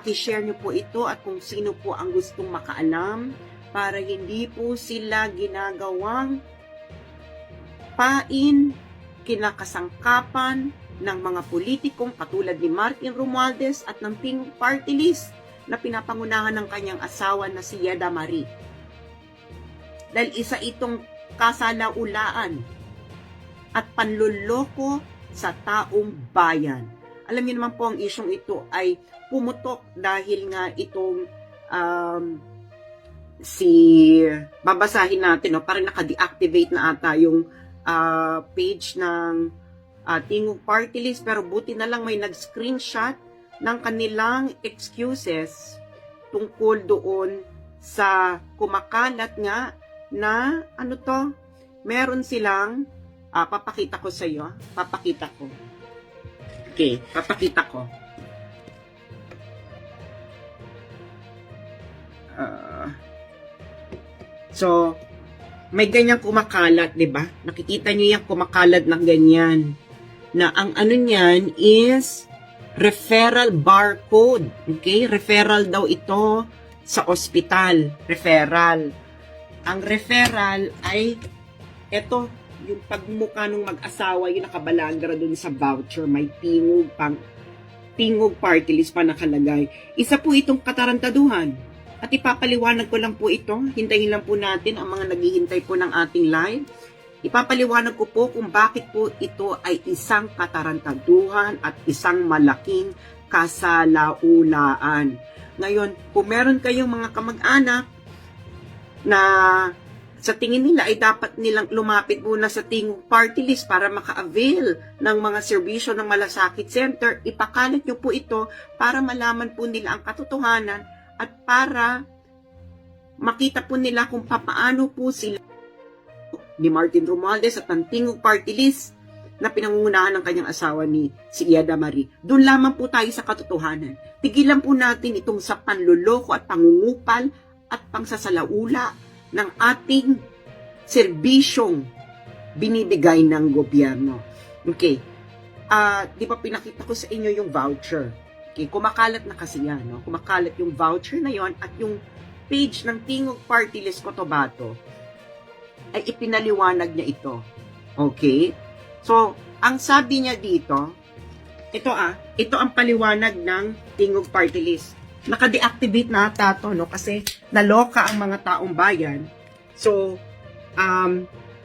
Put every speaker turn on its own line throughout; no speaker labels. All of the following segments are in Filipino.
Paki-share niyo po ito at kung sino po ang gustong makaalam para hindi po sila ginagawang pain, kinakasangkapan ng mga politikong katulad ni Martin Romualdez at ng Tingog Party List na pinapangunahan ng kanyang asawa na si Yeda Marie. Dahil isa itong kasalaulaan at panluloko sa taong bayan. Alam niyo naman po ang isyong ito ay pumutok dahil nga itong babasahin natin, no, parang naka-deactivate na ata yung page ng Tingog Party List, pero buti na lang may nag-screenshot ng kanilang excuses tungkol doon sa kumakalat nga na meron silang papakita ko sa iyo, papakita ko. Okay, papakita ko. So, may ganyang kumakalat, 'di ba? Nakikita niyo yung kumakalat ng ganyan. Na ang ano niyan is referral barcode. Okay? Referral daw ito sa ospital. Referral. Ang referral ay ito, yung pagmukha ng mag-asawa, yung nakabalagra dun sa voucher, may Tingog Party List pa nakalagay. Isa po itong katarantaduhan. At ipapaliwanag ko lang po ito. Hintayin lang po natin ang mga naghihintay po ng ating live. Ipapaliwanag ko po kung bakit po ito ay isang katarantaduhan at isang malaking kasalaulaan. Ngayon, kung meron kayong mga kamag-anak na sa tingin nila ay dapat nilang lumapit muna sa Tingog Party List para maka-avail ng mga serbisyo ng Malasakit Center, ipakalat nyo po ito para malaman po nila ang katotohanan at para makita po nila kung papaano po sila ni Martin Romualdez at ng Tingog Party List na pinangungunahan ng kanyang asawa ni si Yeda Marie. Doon lamang po tayo sa katotohanan. Tigilan po natin itong sa panluloko at pangungupal at pangsasalaula ng ating serbisyong binibigay ng gobyerno. Okay. Di ba pinakita ko sa inyo yung voucher? Okay, kumakalat na kasi yan, no? Kumakalat yung voucher na yon at yung page ng Tingog Party List Cotabato ay ipinaliwanag niya ito. Okay? So, ang sabi niya dito, ito ang paliwanag ng Tingog Party List. Naka-deactivate na ata to, no? Kasi naloka ang mga taong bayan. So,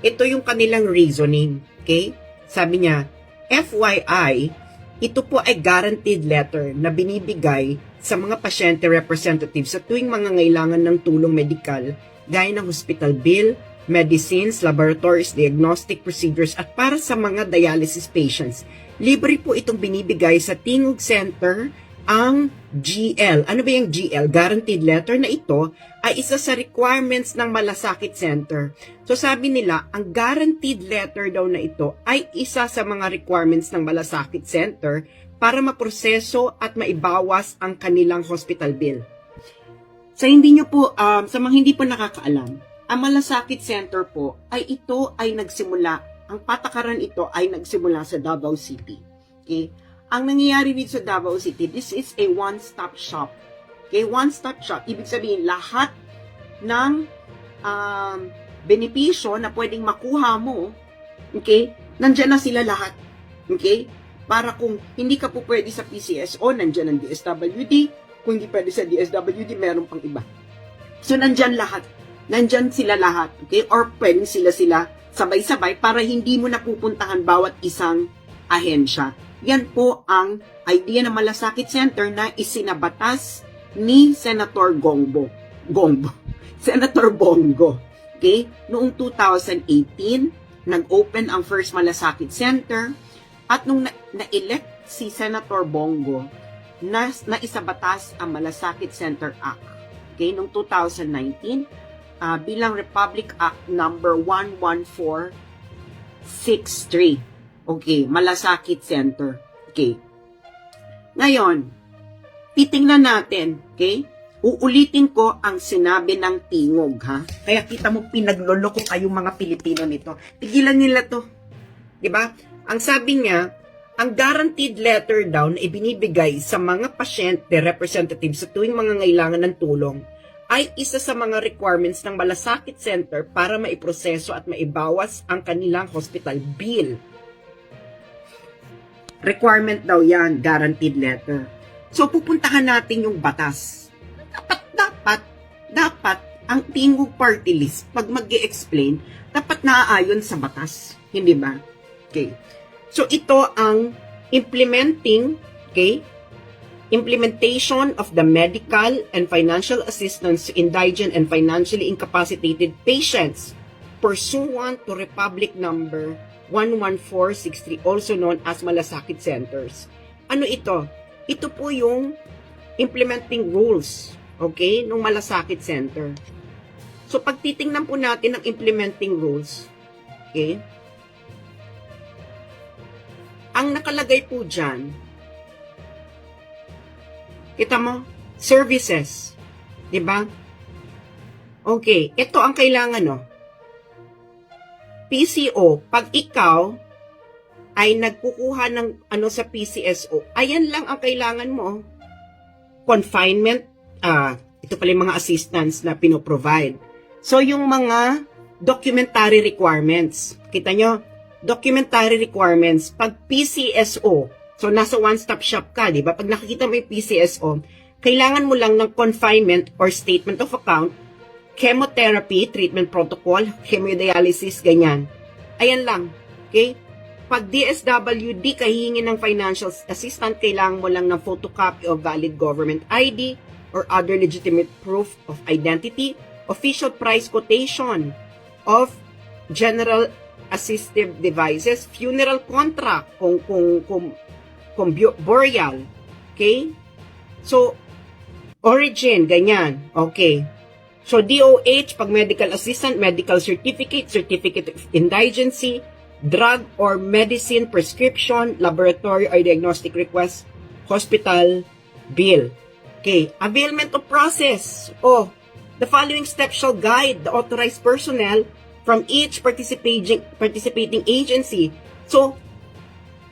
ito yung kanilang reasoning. Okay? Sabi niya, FYI, ito po ay guaranteed letter na binibigay sa mga pasyente representatives sa tuwing mga ngailangan ng tulong medikal, gaya ng hospital bill, medicines, laboratories, diagnostic procedures, at para sa mga dialysis patients. Libre po itong binibigay sa Tingog Center. Ang GL, ano ba yung GL? Guaranteed letter na ito ay isa sa requirements ng Malasakit Center. So sabi nila, ang guaranteed letter daw na ito ay isa sa mga requirements ng Malasakit Center para maproseso at maibawas ang kanilang hospital bill. Sa sa mga hindi po nakakaalam, ang Malasakit Center po ay ito ay nagsimula, ang patakaran ito ay nagsimula sa Davao City. Okay? Ang nangyayari dito sa Davao City, this is a one-stop shop. Okay, one-stop shop, ibig sabihin lahat ng benepisyo na pwedeng makuha mo, okay, nandyan na sila lahat. Okay? Para kung hindi ka po pwede sa PCSO, nandyan ang DSWD. Kung hindi pwede sa DSWD, meron pang iba. So, nandyan lahat. Nandyan sila lahat. Okay? Or pwedeng sila sabay-sabay para hindi mo napupuntahan bawat isang ahensya. Yan po ang idea ng Malasakit Center na isinabatas ni Senator Senator Bongo. Okay? Noong 2018, nag-open ang first Malasakit Center at nung na-elect si Senator Bongo, naisabatas ang Malasakit Center Act. Okay? Noong 2019, bilang Republic Act number 11463. Okay, Malasakit Center. Okay. Ngayon, titingnan natin, okay? Uulitin ko ang sinabi ng Tingog, ha? Kaya kita mo, pinagloloko kayong mga Pilipino nito. Tigilan nila to. Diba? Ang sabi niya, ang guaranteed letter daw na ibinibigay sa mga pasyente representatives sa tuwing mga ngailangan ng tulong ay isa sa mga requirements ng Malasakit Center para maiproseso at maibawas ang kanilang hospital bill. Requirement daw yan, guaranteed letter. So, pupuntahan natin yung batas. Dapat, ang tingog party list, pag mag-i-explain, dapat naaayon sa batas. Hindi ba? Okay. So, ito ang implementation of the medical and financial assistance to indigent and financially incapacitated patients pursuant to Republic Number 11463, also known as Malasakit Centers. Ano ito? Ito po yung implementing rules, okay, ng Malasakit Center. So, pag titingnan po natin ang implementing rules, okay, ang nakalagay po dyan, kita mo, services, di ba? Okay, ito ang kailangan, no? PCO, pag ikaw ay nagkukuha ng ano sa PCSO, ayan lang ang kailangan mo. Confinement, ito pala yung mga assistance na pinoprovide. So, yung mga documentary requirements, kita nyo, documentary requirements, pag PCSO, so nasa one-stop shop ka, di ba? Pag nakikita mo yung PCSO, kailangan mo lang ng confinement or statement of account, chemotherapy, treatment protocol, hemodialysis, ganyan. Ayan lang. Okay? Pag DSWD, kahihingi ng financial assistant, kailangan mo lang ng photocopy of valid government ID or other legitimate proof of identity, official price quotation of general assistive devices, funeral contract, kung burial. Okay? So, origin, ganyan. Okay. So, DOH, pag medical assistant, medical certificate, certificate of indigency, drug or medicine prescription, laboratory or diagnostic request, hospital bill. Okay. Availment of process. The following steps shall guide the authorized personnel from each participating agency. So,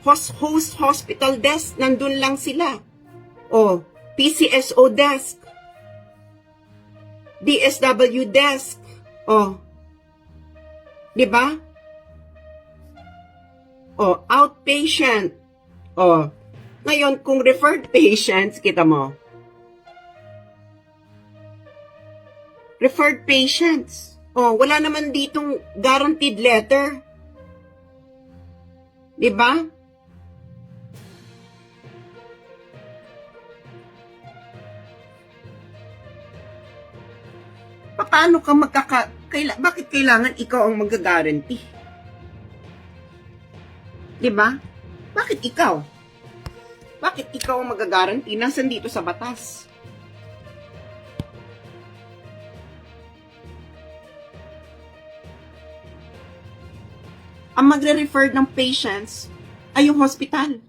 host hospital desk, nandun lang sila. PCSO desk, DSW desk, di ba? Outpatient. Ngayon, kung referred patients, kita mo, referred patients. Wala naman ditong guaranteed letter. Di ba? Paano ka bakit kailangan ikaw ang mag-guarantee? Di ba? Bakit ikaw? Bakit ikaw ang mag-guarantee? Nasaan dito sa batas? Ang magre-refer ng patients ay yung hospital.